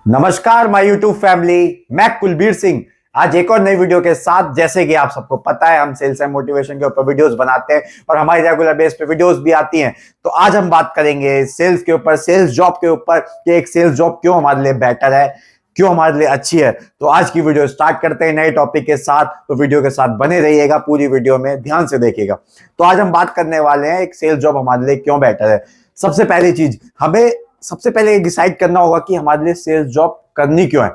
नमस्कार my YouTube family, मैं कुलबीर सिंह आज एक और नई वीडियो के साथ। जैसे कि आप सबको पता है, हम सेल्स एंड मोटिवेशन के ऊपर वीडियोस बनाते हैं और हमारी रेगुलर बेस पे वीडियोस भी आती हैं। तो आज हम बात करेंगे सेल्स के ऊपर, सेल्स जॉब के ऊपर कि एक सेल्स जॉब क्यों हमारे लिए बेटर है, क्यों हमारे लिए अच्छी है। तो आज की वीडियो स्टार्ट करते हैं नए टॉपिक के साथ। तो वीडियो के साथ बने रहिएगा, पूरी वीडियो में ध्यान से देखिएगा। तो आज हम बात करने वाले हैं एक सेल्स जॉब हमारे लिए क्यों बेटर है। सबसे पहली चीज, हमें सबसे पहले डिसाइड करना होगा कि हमारे लिए सेल्स जॉब करनी क्यों है।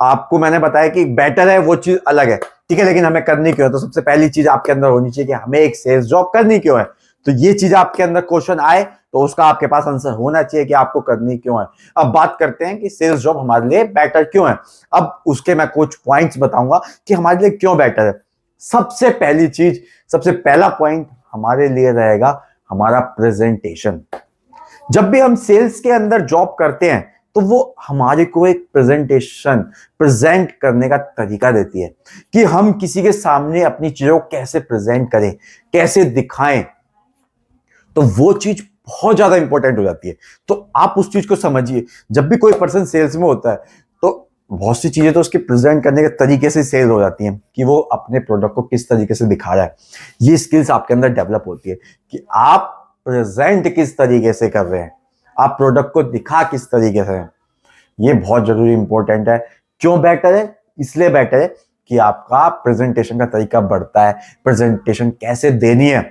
आपको मैंने बताया कि बेटर है, वो चीज अलग है, ठीक है, लेकिन हमें करनी क्यों है। तो सबसे पहली चीज आपके अंदर होनी चाहिए कि हमें एक सेल्स जॉब करनी क्यों है। तो ये चीज आपके अंदर क्वेश्चन आए तो उसका आपके पास आंसर होना चाहिए कि आपको करनी क्यों है। अब बात करते हैं कि सेल्स जॉब हमारे लिए बेटर क्यों है। अब उसके मैं कुछ पॉइंट्स बताऊंगा कि हमारे लिए क्यों बेटर है। सबसे पहली चीज, सबसे पहला पॉइंट हमारे लिए रहेगा हमारा प्रेजेंटेशन। जब भी हम सेल्स के अंदर जॉब करते हैं तो वो हमारे को एक प्रेजेंटेशन प्रेजेंट करने का तरीका देती है कि हम किसी के सामने अपनी चीजों को कैसे प्रेजेंट करें, कैसे दिखाएं। तो वो चीज बहुत ज्यादा इंपॉर्टेंट हो जाती है। तो आप उस चीज को समझिए। जब भी कोई पर्सन सेल्स में होता है तो बहुत सी चीजें तो उसके प्रेजेंट करने के तरीके से सेल हो जाती हैं कि वो अपने प्रोडक्ट को किस तरीके से दिखा रहा है। ये स्किल्स आपके अंदर डेवलप होती है कि आप प्रेजेंट किस तरीके से कर रहे हैं, आप प्रोडक्ट को दिखा किस तरीके से हैं। ये बहुत जरूरी इंपॉर्टेंट है। क्यों बेटर है? इसलिए बेटर है कि आपका प्रेजेंटेशन का तरीका बढ़ता है, प्रेजेंटेशन कैसे देनी है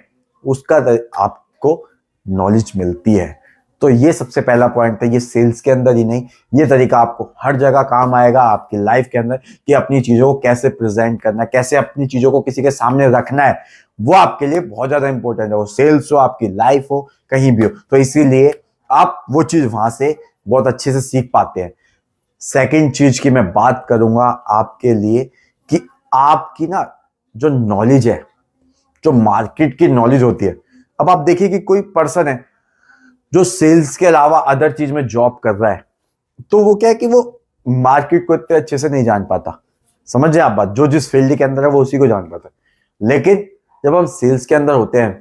उसका आपको नॉलेज मिलती है। तो ये सबसे पहला पॉइंट है। ये सेल्स के अंदर ही नहीं, ये तरीका आपको हर जगह काम आएगा आपकी लाइफ के अंदर कि अपनी चीजों को कैसे प्रेजेंट करना है, कैसे अपनी चीजों को किसी के सामने रखना है। वो आपके लिए बहुत ज्यादा इंपॉर्टेंट है। वो सेल्स हो, आपकी लाइफ हो, कहीं भी हो। तो इसीलिए आप वो चीज वहां से बहुत अच्छे से सीख पाते हैं। सेकंड चीज की मैं बात करूंगा आपके लिए कि आपकी ना जो नॉलेज है, जो मार्केट की नॉलेज होती है। अब आप देखिए कि कोई पर्सन है जो सेल्स के अलावा अदर चीज में जॉब कर रहा है, तो वो क्या है कि वो मार्केट को इतने अच्छे से नहीं जान पाता। समझिए आप बात, जो जिस फील्ड के अंदर है वो उसी को जान पाता है। लेकिन जब हम सेल्स के अंदर होते हैं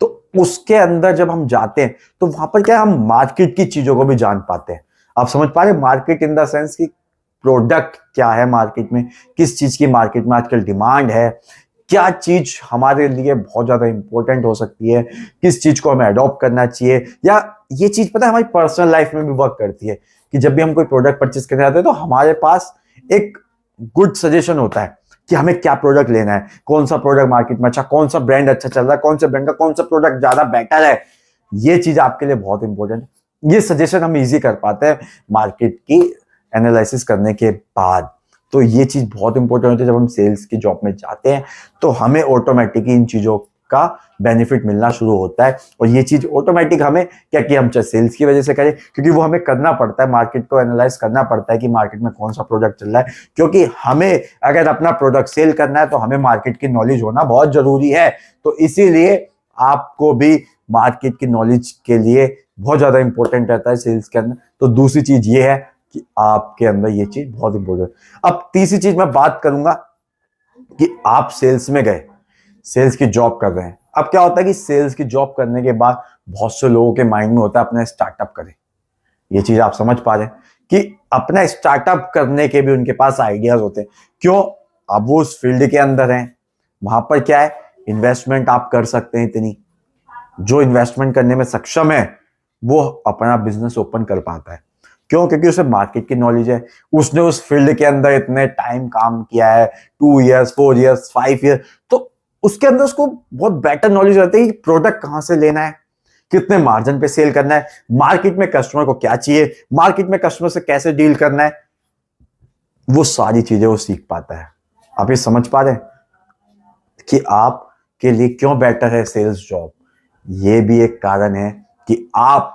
तो उसके अंदर जब हम जाते हैं तो वहां पर क्या है, हम मार्केट की चीजों को भी जान पाते हैं। आप समझ पा रहे हैं? मार्केट इन द सेंस कि प्रोडक्ट क्या है मार्केट में, किस चीज की मार्केट में आजकल डिमांड है, क्या चीज हमारे लिए बहुत ज्यादा इंपॉर्टेंट हो सकती है, किस चीज को हमें अडॉप्ट करना चाहिए। या ये चीज पता है हमारी पर्सनल लाइफ में भी वर्क करती है कि जब भी हम कोई प्रोडक्ट परचेज करने जाते हैं तो हमारे पास एक गुड सजेशन होता है कि हमें क्या प्रोडक्ट लेना है, कौन सा प्रोडक्ट मार्केट में अच्छा, कौन सा ब्रांड अच्छा चल रहा है, कौन सा ब्रांड का कौन सा प्रोडक्ट ज्यादा बेटर है। ये चीज आपके लिए बहुत इंपॉर्टेंट है। ये सजेशन हम इजी कर पाते हैं मार्केट की एनालिसिस करने के बाद। तो ये चीज बहुत इंपॉर्टेंट होती है। जब हम सेल्स की जॉब में जाते हैं तो हमें ऑटोमेटिक इन चीजों का बेनिफिट मिलना शुरू होता है। और ये चीज ऑटोमेटिक हमें क्या कि हम चाहे सेल्स की वजह से करें, क्योंकि वो हमें करना पड़ता है, मार्केट को एनालाइज करना पड़ता है कि मार्केट में कौन सा प्रोडक्ट चल रहा है। क्योंकि हमें अगर अपना प्रोडक्ट सेल करना है तो हमें मार्केट की नॉलेज होना बहुत जरूरी है। तो इसीलिए आपको भी मार्केट की नॉलेज के लिए बहुत ज्यादा इंपॉर्टेंट रहता है सेल्स के अंदर। तो दूसरी चीज ये है कि आपके अंदर ये चीज बहुत इंपॉर्टेंट है। अब तीसरी चीज मैं बात करूंगा कि आप सेल्स में गए, सेल्स की जॉब कर रहे हैं। अब क्या होता है कि सेल्स की जॉब करने के बाद बहुत से लोगों के माइंड में होता है अपना स्टार्टअप करें। ये चीज आप समझ पा रहे हैं कि अपना स्टार्टअप करने के भी उनके पास आइडियाज होते हैं। क्यों? अब वो उस फील्ड के अंदर हैं, वहां पर क्या है, इन्वेस्टमेंट आप कर सकते हैं इतनी। जो इन्वेस्टमेंट करने में सक्षम है वो अपना बिजनेस ओपन कर पाता है। क्यों? क्योंकि उसे मार्केट की नॉलेज है, उसने उस फील्ड के अंदर इतने टाइम काम किया है, 2 इयर्स 4 इयर्स 5 ईयर। तो उसके अंदर उसको बहुत बेटर नॉलेज रहती है कि प्रोडक्ट कहां से लेना है, कितने मार्जिन पे सेल करना है, मार्केट में कस्टमर को क्या चाहिए, मार्केट में कस्टमर से कैसे डील करना है। वो सारी चीजें वो सीख पाता है। आप ये समझ पा रहे हैं कि आपके लिए क्यों बेटर है सेल्स जॉब। ये भी एक कारण है कि आप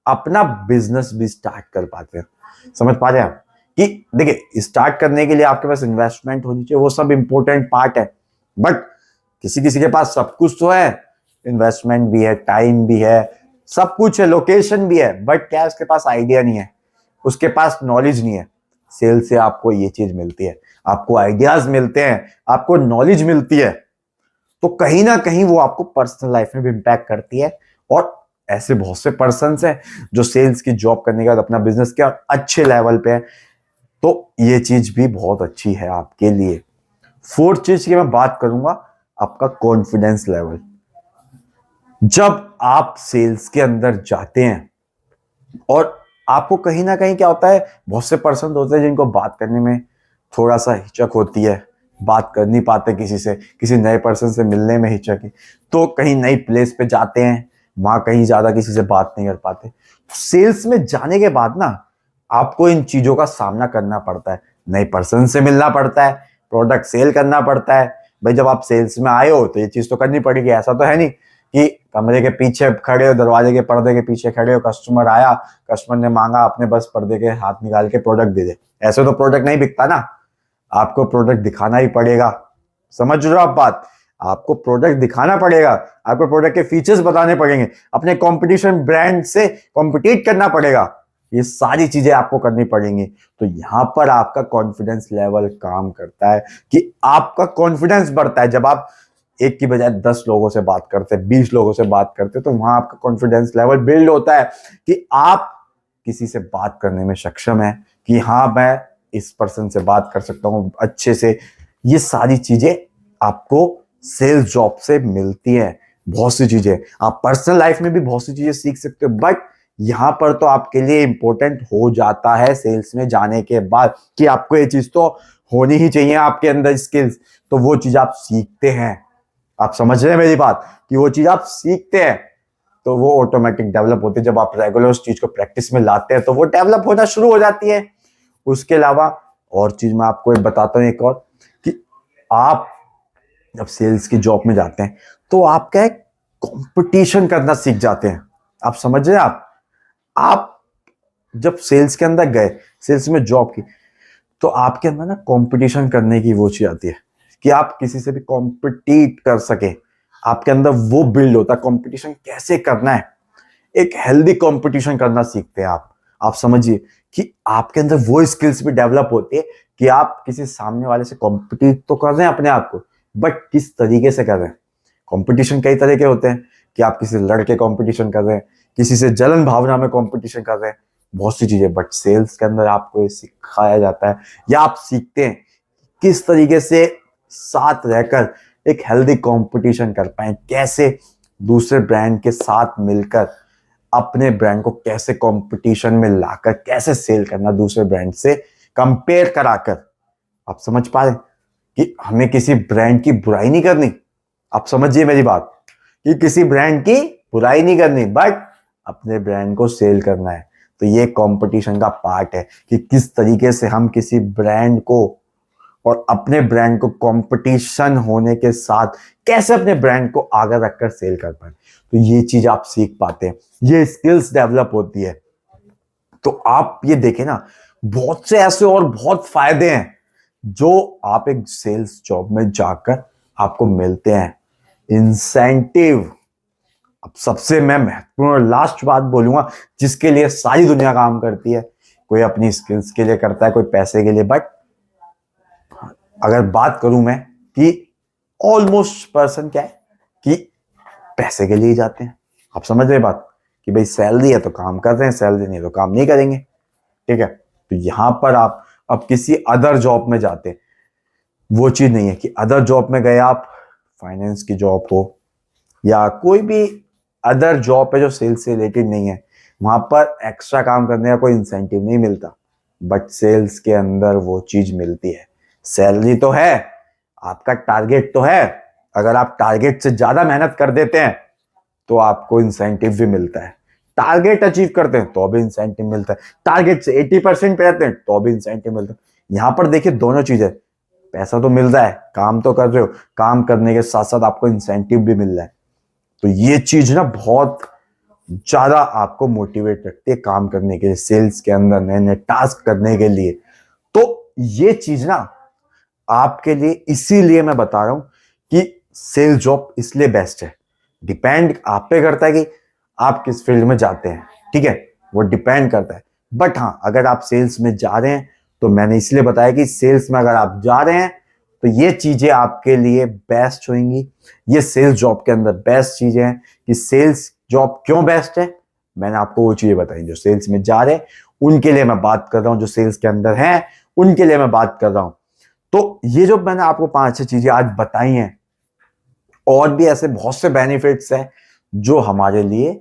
अपना बिजनेस भी स्टार्ट कर पाते हैं। समझ पा रहे हैं आप कि देखिए, स्टार्ट करने के लिए आपके पास इन्वेस्टमेंट होनी चाहिए, वो सब इंपॉर्टेंट पार्ट है। बट किसी किसी के पास सब कुछ तो है, इन्वेस्टमेंट भी है, टाइम भी है, सब कुछ है, लोकेशन भी है, बट क्या उसके पास आइडिया नहीं है, उसके पास नॉलेज नहीं है। सेल से आपको ये चीज मिलती है, आपको आइडियाज मिलते हैं, आपको नॉलेज मिलती है। तो कहीं ना कहीं वो आपको पर्सनल लाइफ में भी इंपैक्ट करती है और ऐसे बहुत से पर्सन्स हैं जो सेल्स की जॉब करने के बाद अपना बिजनेस के अच्छे लेवल पे है। तो ये चीज भी बहुत अच्छी है आपके लिए। फोर्थ चीज की मैं बात करूंगा, आपका कॉन्फिडेंस लेवल। जब आप सेल्स के अंदर जाते हैं और आपको कहीं ना कहीं क्या होता है, बहुत से पर्सन होते हैं जिनको बात करने में थोड़ा सा हिचक होती है, बात कर नहीं पाते किसी से, किसी नए पर्सन से मिलने में हिचक है, तो कहीं नई प्लेस पे जाते हैं, वहां कहीं ज्यादा किसी से बात नहीं कर पाते। सेल्स में जाने के बाद ना आपको इन चीजों का सामना करना पड़ता है, नए पर्सन से मिलना पड़ता है, प्रोडक्ट सेल करना पड़ता है। भाई जब आप सेल्स में आए हो तो ये चीज तो करनी पड़ेगी। ऐसा तो है नहीं कि कमरे के पीछे खड़े हो, दरवाजे के पर्दे के पीछे खड़े हो, कस्टमर आया, कस्टमर ने मांगा, आपने बस पर्दे के हाथ निकाल के प्रोडक्ट दे दे। ऐसे तो प्रोडक्ट नहीं बिकता ना, आपको प्रोडक्ट दिखाना ही पड़ेगा। समझ रहे हो आप बात? आपको प्रोडक्ट दिखाना पड़ेगा, आपको प्रोडक्ट के फीचर्स बताने पड़ेंगे, अपने कंपटीशन ब्रांड से कॉम्पिटिट करना पड़ेगा, ये सारी चीजें आपको करनी पड़ेंगी। तो यहां पर आपका कॉन्फिडेंस लेवल काम करता है कि आपका कॉन्फिडेंस बढ़ता है। जब आप एक की बजाय 10 लोगों से बात करते हैं, 20 लोगों से बात करते हैं, तो वहां आपका कॉन्फिडेंस लेवल बिल्ड होता है कि आप किसी से बात करने में सक्षम है, कि हाँ मैं इस पर्सन से बात कर सकता हूं अच्छे से। ये सारी चीजें आपको सेल्स जॉब से मिलती हैं। बहुत सी चीजें आप पर्सनल लाइफ में भी बहुत सी चीजें सीख सकते हो, बट यहां पर तो आपके लिए इंपॉर्टेंट हो जाता है सेल्स में जाने के बाद कि आपको ये चीज तो होनी ही चाहिए आपके अंदर स्किल्स। तो वो चीज आप सीखते हैं। आप समझ रहे हैं मेरी बात, कि वो चीज आप सीखते हैं तो वो ऑटोमेटिक डेवलप होती है। जब आप रेगुलर उस चीज को प्रैक्टिस में लाते हैं तो वो डेवलप होना शुरू हो जाती है। उसके अलावा और चीज मैं आपको एक बताता हूँ, एक और, कि आप जब सेल्स की जॉब में जाते हैं तो आप क्या है, कंपटीशन करना सीख जाते हैं। आप समझ रहे हैं? आप जब सेल्स के अंदर गए, सेल्स में जॉब की, तो आपके अंदर ना कंपटीशन करने की वो चीज आती है कि आप किसी से भी कॉम्पिटिट कर सके। आपके अंदर वो बिल्ड होता है, कंपटीशन कैसे करना है, एक हेल्दी कंपटीशन करना सीखते हैं आप समझिए कि आपके अंदर वो स्किल्स भी डेवलप होती है कि आप किसी सामने वाले से कॉम्पिटिट तो कर रहे हैं अपने आप को, बट किस तरीके से कर रहे हैं। कंपटीशन कई तरह के होते हैं कि आप किसी लड़के कंपटीशन कर रहे हैं, किसी से जलन भावना में कंपटीशन कर रहे हैं, बहुत सी चीजें। बट सेल्स के अंदर आपको ये सिखाया जाता है या आप सीखते हैं किस तरीके से साथ रहकर एक हेल्दी कंपटीशन कर पाए, कैसे दूसरे ब्रांड के साथ मिलकर अपने ब्रांड को कैसे कंपटीशन में लाकर कैसे सेल करना दूसरे ब्रांड से कंपेयर कराकर। आप समझ पा रहे हैं कि हमें किसी ब्रांड की बुराई नहीं करनी। आप समझिए मेरी बात, कि किसी ब्रांड की बुराई नहीं करनी, बट अपने ब्रांड को सेल करना है। तो ये कंपटीशन का पार्ट है कि किस तरीके से हम किसी ब्रांड को और अपने ब्रांड को कंपटीशन होने के साथ कैसे अपने ब्रांड को आगे रखकर सेल कर पाए। तो ये चीज आप सीख पाते हैं, ये स्किल्स डेवलप होती है। तो आप ये देखें ना, बहुत से ऐसे और बहुत फायदे हैं जो आप एक सेल्स जॉब में जाकर आपको मिलते हैं। इंसेंटिव, अब सबसे मैं महत्वपूर्ण और लास्ट बात बोलूंगा जिसके लिए सारी दुनिया काम करती है। कोई अपनी स्किल्स के लिए करता है, कोई पैसे के लिए, बट अगर बात करूं मैं कि ऑलमोस्ट पर्सन क्या है कि पैसे के लिए जाते हैं। आप समझ रहे बात, कि भाई सैलरी है तो काम कर रहे हैं, सैलरी नहीं तो काम नहीं करेंगे। ठीक है, तो यहां पर आप अब किसी अदर जॉब में जाते हैं, वो चीज नहीं है कि अदर जॉब में गए आप, फाइनेंस की जॉब हो या कोई भी अदर जॉब है जो सेल्स से रिलेटेड नहीं है, वहां पर एक्स्ट्रा काम करने का कोई इंसेंटिव नहीं मिलता। बट सेल्स के अंदर वो चीज मिलती है। सैलरी तो है, आपका टारगेट तो है, अगर आप टारगेट से ज्यादा मेहनत कर देते हैं तो आपको इंसेंटिव भी मिलता है। टारगेट अचीव करते हैं तो भी इंसेंटिव मिलता है, टारगेट से 80% पे रहते हैं तो भी इंसेंटिव मिलता है। यहां पर देखिए दोनों चीजें, पैसा तो मिल रहा है, काम तो कर रहे हो, काम करने के साथ साथ आपको इंसेंटिव भी मिल रहा है। तो ये चीज ना बहुत ज्यादा आपको मोटिवेट रखती है काम करने के लिए, सेल्स के अंदर नए नए टास्क करने के लिए। तो ये चीज ना आपके लिए, इसीलिए मैं बता रहा हूं कि सेल्स जॉब इसलिए बेस्ट है। डिपेंड आप पे करता है कि आप किस फील्ड में जाते हैं, ठीक है, वो डिपेंड करता है। बट हाँ, अगर आप सेल्स में जा रहे हैं तो मैंने इसलिए बताया कि सेल्स में अगर आप जा रहे हैं तो ये चीजें आपके लिए बेस्ट होंगी। ये सेल्स जॉब के अंदर बेस्ट चीजें हैं कि सेल्स जॉब क्यों बेस्ट है, मैंने आपको वो चीजें बताई। जो सेल्स में जा रहे हैं उनके लिए मैं बात कर रहा हूं, जो सेल्स के अंदर हैं उनके लिए मैं बात कर रहा हूं। तो ये जो मैंने आपको 5-6 चीजें आज बताई हैं, और भी ऐसे बहुत से बेनिफिट्स हैं जो हमारे लिए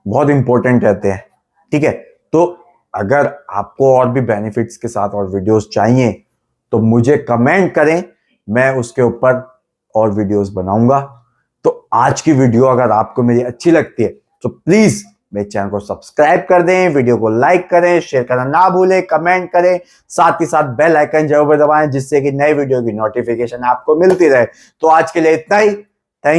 बहुत इंपॉर्टेंट रहते हैं। ठीक है, तो अगर आपको और भी बेनिफिट्स के साथ और वीडियोस चाहिए तो मुझे कमेंट करें, मैं उसके ऊपर और वीडियोस बनाऊंगा। तो आज की वीडियो अगर आपको मेरी अच्छी लगती है तो प्लीज मेरे चैनल को सब्सक्राइब कर दें, वीडियो को लाइक करें, शेयर करना ना भूलें, कमेंट करें, साथ ही साथ बेल आइकन जरूर दबाएं जिससे कि नई वीडियो की नोटिफिकेशन आपको मिलती रहे। तो आज के लिए इतना ही। थैंक